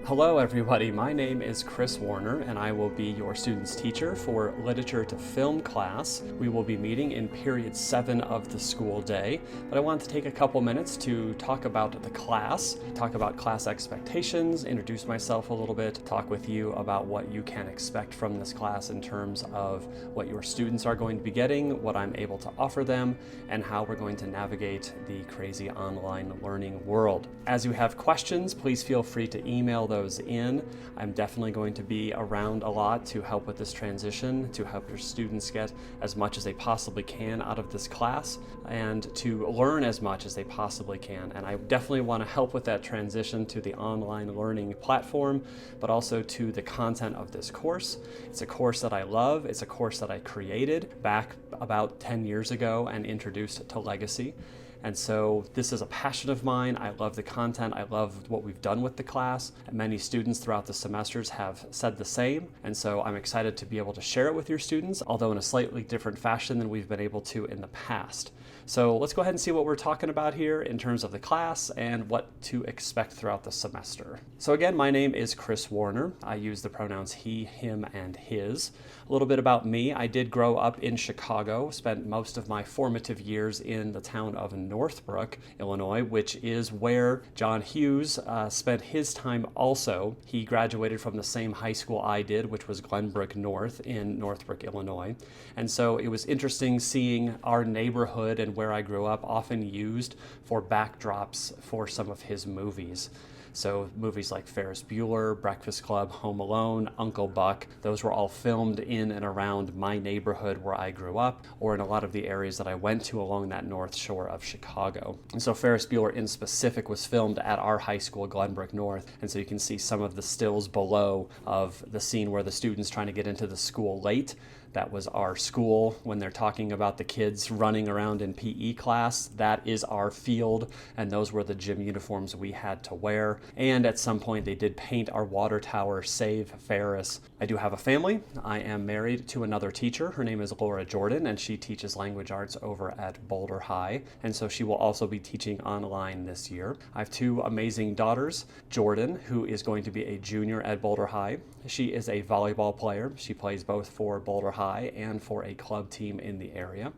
Hello everybody, my name is Chris Warner and I will be your student's teacher for Literature to Film class. We will be meeting in period 7 of the school day, but I wanted to take a couple minutes to talk about the class, talk about class expectations, introduce myself a little bit, talk with you about what you can expect from this class in terms of what your students are going to be getting, what I'm able to offer them, and how we're going to navigate the crazy online learning world. As you have questions, please feel free to email those in. I'm definitely going to be around a lot to help with this transition, to help your students get as much as they possibly can out of this class and to learn as much as they possibly can. And I definitely want to help with that transition to the online learning platform, but also to the content of this course. It's a course that I love. It's a course that I created back about 10 years ago and introduced to Legacy. And so this is a passion of mine. I love the content. I love what we've done with the class. Many students throughout the semesters have said the same. And so I'm excited to be able to share it with your students, although in a slightly different fashion than we've been able to in the past. So let's go ahead and see what we're talking about here in terms of the class and what to expect throughout the semester. So again, my name is Chris Warner. I use the pronouns he, him, and his. A little bit about me. I did grow up in Chicago, spent most of my formative years in the town of Northbrook, Illinois, which is where John Hughes spent his time also. He graduated from the same high school I did, which was Glenbrook North in Northbrook, Illinois. And so it was interesting seeing our neighborhood and where I grew up often used for backdrops for some of his movies. So movies like Ferris Bueller, Breakfast Club, Home Alone, Uncle Buck, those were all filmed in and around my neighborhood where I grew up, or in a lot of the areas that I went to along that north shore of Chicago. And so Ferris Bueller in specific was filmed at our high school, Glenbrook North, and so you can see some of the stills below of the scene where the students trying to get into the school late. That was our school. When they're talking about the kids running around in PE class, that is our field, and those were the gym uniforms we had to wear. And at some point they did paint our water tower, Save Ferris. I do have a family. I am married to another teacher. Her name is Laura Jordan, and she teaches language arts over at Boulder High, and so she will also be teaching online this year. I have two amazing daughters, Jordan, who is going to be a junior at Boulder High. She is a volleyball player. She plays both for Boulder High and for a club team in the area.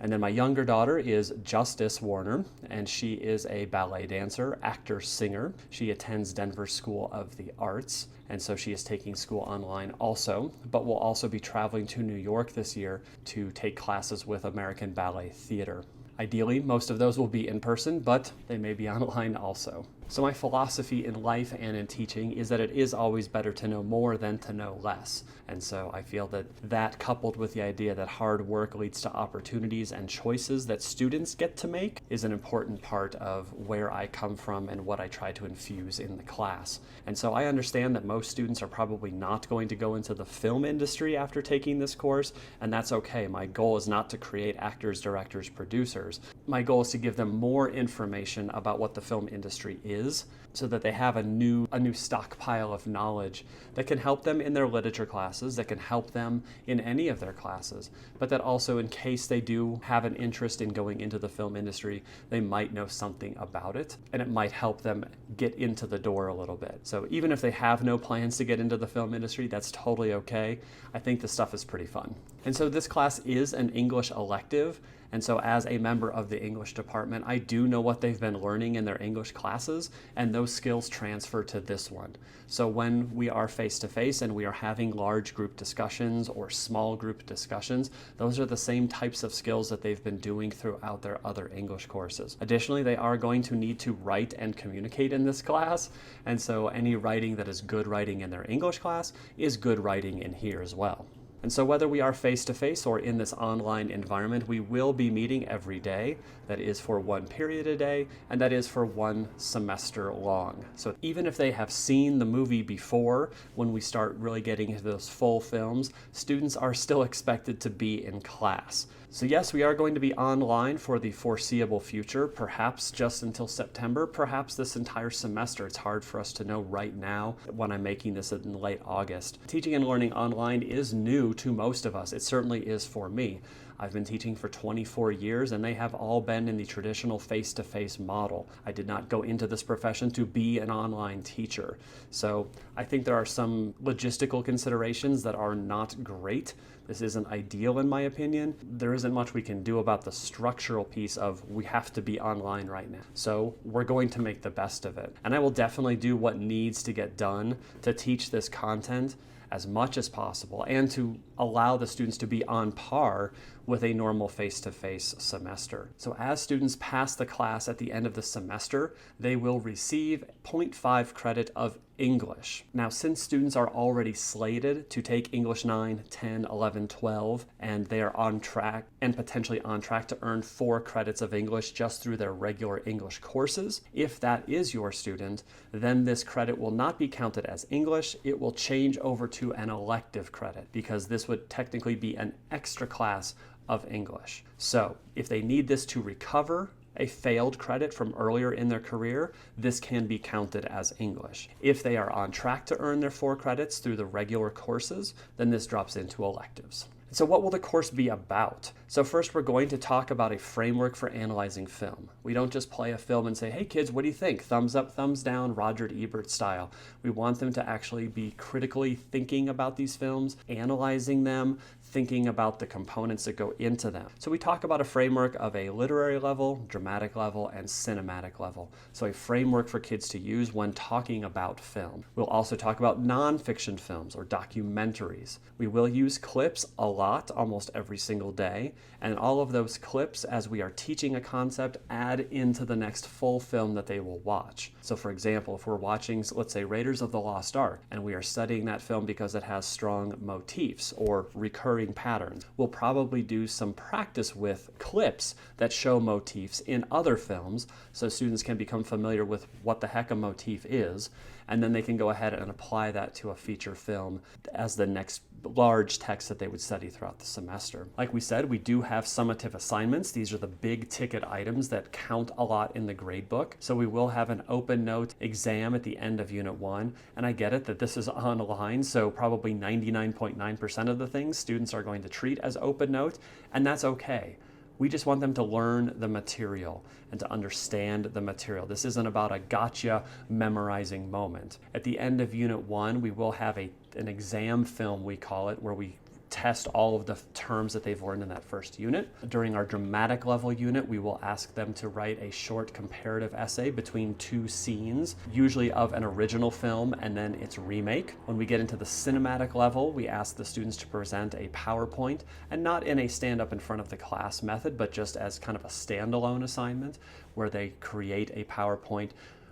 And then my younger daughter is Justice Warner, and she is a ballet dancer, actor, singer. She attends Denver School of the Arts, and so she is taking school online also, but will also be traveling to New York this year to take classes with American Ballet Theater. Ideally, most of those will be in person, but they may be online also. So my philosophy in life and in teaching is that it is always better to know more than to know less. And so I feel that coupled with the idea that hard work leads to opportunities and choices that students get to make is an important part of where I come from and what I try to infuse in the class. And so I understand that most students are probably not going to go into the film industry after taking this course, and that's okay. My goal is not to create actors, directors, producers. My goal is to give them more information about what the film industry is, so that they have a new stockpile of knowledge that can help them in their literature classes, that can help them in any of their classes, but that also in case they do have an interest in going into the film industry, they might know something about it, and it might help them get into the door a little bit. So even if they have no plans to get into the film industry, that's totally okay. I think the stuff is pretty fun. And so this class is an English elective, and so as a member of the English department, I do know what they've been learning in their English classes, and those skills transfer to this one. So when we are face-to-face and we are having large group discussions or small group discussions, those are the same types of skills that they've been doing throughout their other English courses. Additionally, they are going to need to write and communicate in this class, and so any writing that is good writing in their English class is good writing in here as well. And so whether we are face-to-face or in this online environment, we will be meeting every day. That is for one period a day, and that is for one semester long. So even if they have seen the movie before, when we start really getting into those full films, students are still expected to be in class. So yes, we are going to be online for the foreseeable future, perhaps just until September, perhaps this entire semester. It's hard for us to know right now when I'm making this in late August. Teaching and learning online is new to most of us. It certainly is for me. I've been teaching for 24 years, and they have all been in the traditional face-to-face model. I did not go into this profession to be an online teacher. So I think there are some logistical considerations that are not great. This isn't ideal in my opinion. There isn't much we can do about the structural piece of we have to be online right now. So we're going to make the best of it. And I will definitely do what needs to get done to teach this content as much as possible and to allow the students to be on par with a normal face-to-face semester. So as students pass the class at the end of the semester, they will receive 0.5 credit of English. Now, since students are already slated to take English 9, 10, 11, 12, and they are on track and potentially on track to earn 4 credits of English just through their regular English courses, if that is your student, then this credit will not be counted as English. It will change over to an elective credit because this would technically be an extra class of English. So if they need this to recover a failed credit from earlier in their career, this can be counted as English. If they are on track to earn their 4 credits through the regular courses, then this drops into electives. So what will the course be about? So first we're going to talk about a framework for analyzing film. We don't just play a film and say, hey kids, what do you think? Thumbs up, thumbs down, Roger Ebert style. We want them to actually be critically thinking about these films, analyzing them, thinking about the components that go into them. So we talk about a framework of a literary level, dramatic level, and cinematic level. So a framework for kids to use when talking about film. We'll also talk about nonfiction films or documentaries. We will use clips a lot, almost every single day, and all of those clips, as we are teaching a concept, add into the next full film that they will watch. So for example, if we're watching, let's say, Raiders of the Lost Ark, and we are studying that film because it has strong motifs or recurring patterns, we'll probably do some practice with clips that show motifs in other films so students can become familiar with what the heck a motif is, and then they can go ahead and apply that to a feature film as the next large text that they would study throughout the semester. Like we said, we do have summative assignments. These are the big ticket items that count a lot in the grade book. So we will have an open note exam at the end of Unit 1. And I get it that this is online, so probably 99.9% of the things students are going to treat as open note, and that's okay. We just want them to learn the material and to understand the material. This isn't about a gotcha memorizing moment. At the end of Unit 1, we will have an exam film, we call it, where we test all of the terms that they've learned in that first unit. During our dramatic level unit, we will ask them to write a short comparative essay between 2 scenes, usually of an original film and then its remake. When we get into the cinematic level, we ask the students to present a PowerPoint, and not in a stand up in front of the class method, but just as kind of a standalone assignment where they create a PowerPoint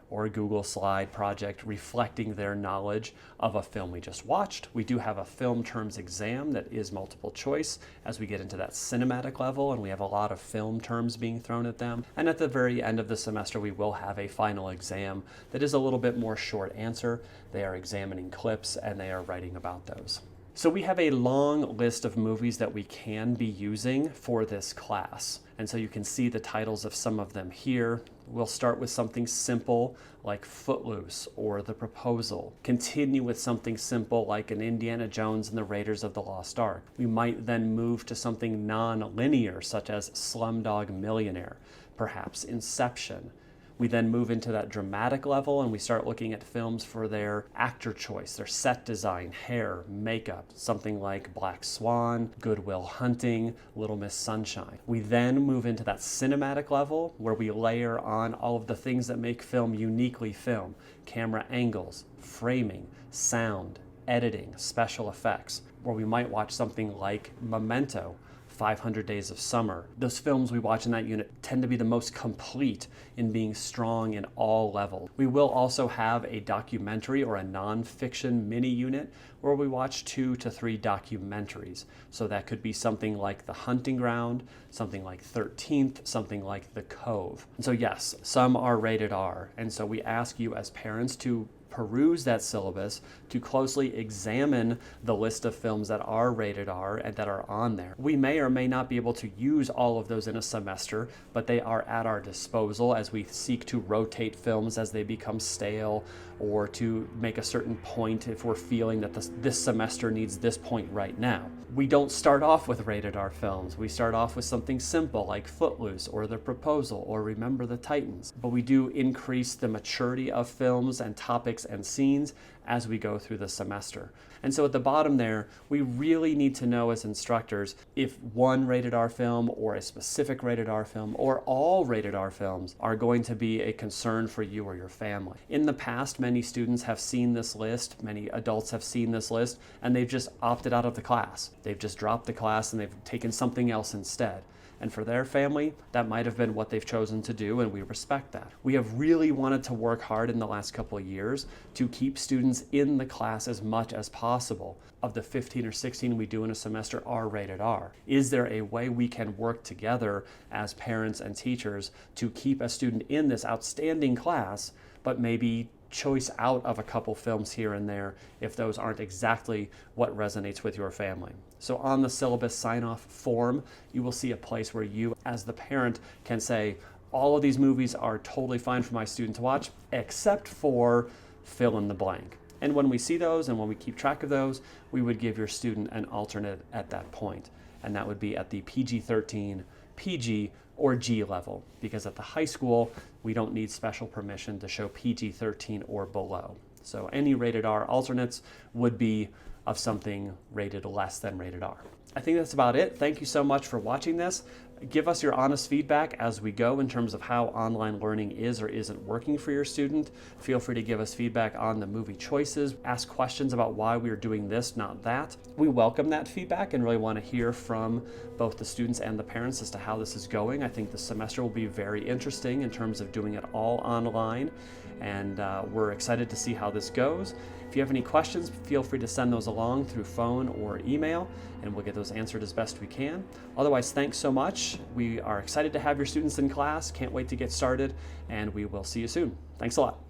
or a Google slide project reflecting their knowledge of a film we just watched. We do have a film terms exam that is multiple choice as we get into that cinematic level, and we have a lot of film terms being thrown at them. And at the very end of the semester, we will have a final exam that is a little bit more short answer. They are examining clips and they are writing about those. So we have a long list of movies that we can be using for this class. And so you can see the titles of some of them here. We'll start with something simple like Footloose or The Proposal. Continue with something simple like an Indiana Jones and the Raiders of the Lost Ark. We might then move to something non-linear such as Slumdog Millionaire, perhaps Inception. We then move into that dramatic level and we start looking at films for their actor choice, their set design, hair, makeup, something like Black Swan, Good Will Hunting, Little Miss Sunshine. We then move into that cinematic level where we layer on all of the things that make film uniquely film: camera angles, framing, sound, editing, special effects, where we might watch something like Memento, 500 Days of Summer. Those films we watch in that unit tend to be the most complete in being strong in all levels. We will also have a documentary or a nonfiction mini unit where we watch 2 to 3 documentaries. So that could be something like The Hunting Ground, something like 13th, something like The Cove. And so yes, some are rated R. And so we ask you as parents to peruse that syllabus, to closely examine the list of films that are rated R and that are on there. We may or may not be able to use all of those in a semester, but they are at our disposal as we seek to rotate films as they become stale, or to make a certain point if we're feeling that this semester needs this point right now. We don't start off with rated R films. We start off with something simple like Footloose or The Proposal or Remember the Titans. But we do increase the maturity of films and topics and scenes as we go through the semester. And so at the bottom there, we really need to know as instructors if one rated R film or a specific rated R film or all rated R films are going to be a concern for you or your family. In the past, many students have seen this list, many adults have seen this list, and they've just opted out of the class. They've just dropped the class and they've taken something else instead. And for their family, that might have been what they've chosen to do, and we respect that. We have really wanted to work hard in the last couple of years to keep students in the class as much as possible. Of the 15 or 16 we do in a semester are rated R. Is there a way we can work together as parents and teachers to keep a student in this outstanding class, but maybe choice out of a couple films here and there if those aren't exactly what resonates with your family? So on the syllabus sign-off form, you will see a place where you, as the parent, can say, all of these movies are totally fine for my student to watch, except for fill in the blank. And when we see those and when we keep track of those, we would give your student an alternate at that point. And that would be at the PG-13, PG, or G level, because at the high school, we don't need special permission to show PG-13 or below. So any rated R alternates would be of something rated less than rated R. I think that's about it. Thank you so much for watching this. Give us your honest feedback as we go in terms of how online learning is or isn't working for your student. Feel free to give us feedback on the movie choices. Ask questions about why we are doing this, not that. We welcome that feedback and really want to hear from both the students and the parents as to how this is going. I think the semester will be very interesting in terms of doing it all online, and we're excited to see how this goes. If you have any questions, feel free to send those along through phone or email, and we'll get those answered as best we can. Otherwise, thanks so much. We are excited to have your students in class. Can't wait to get started, and we will see you soon. Thanks a lot.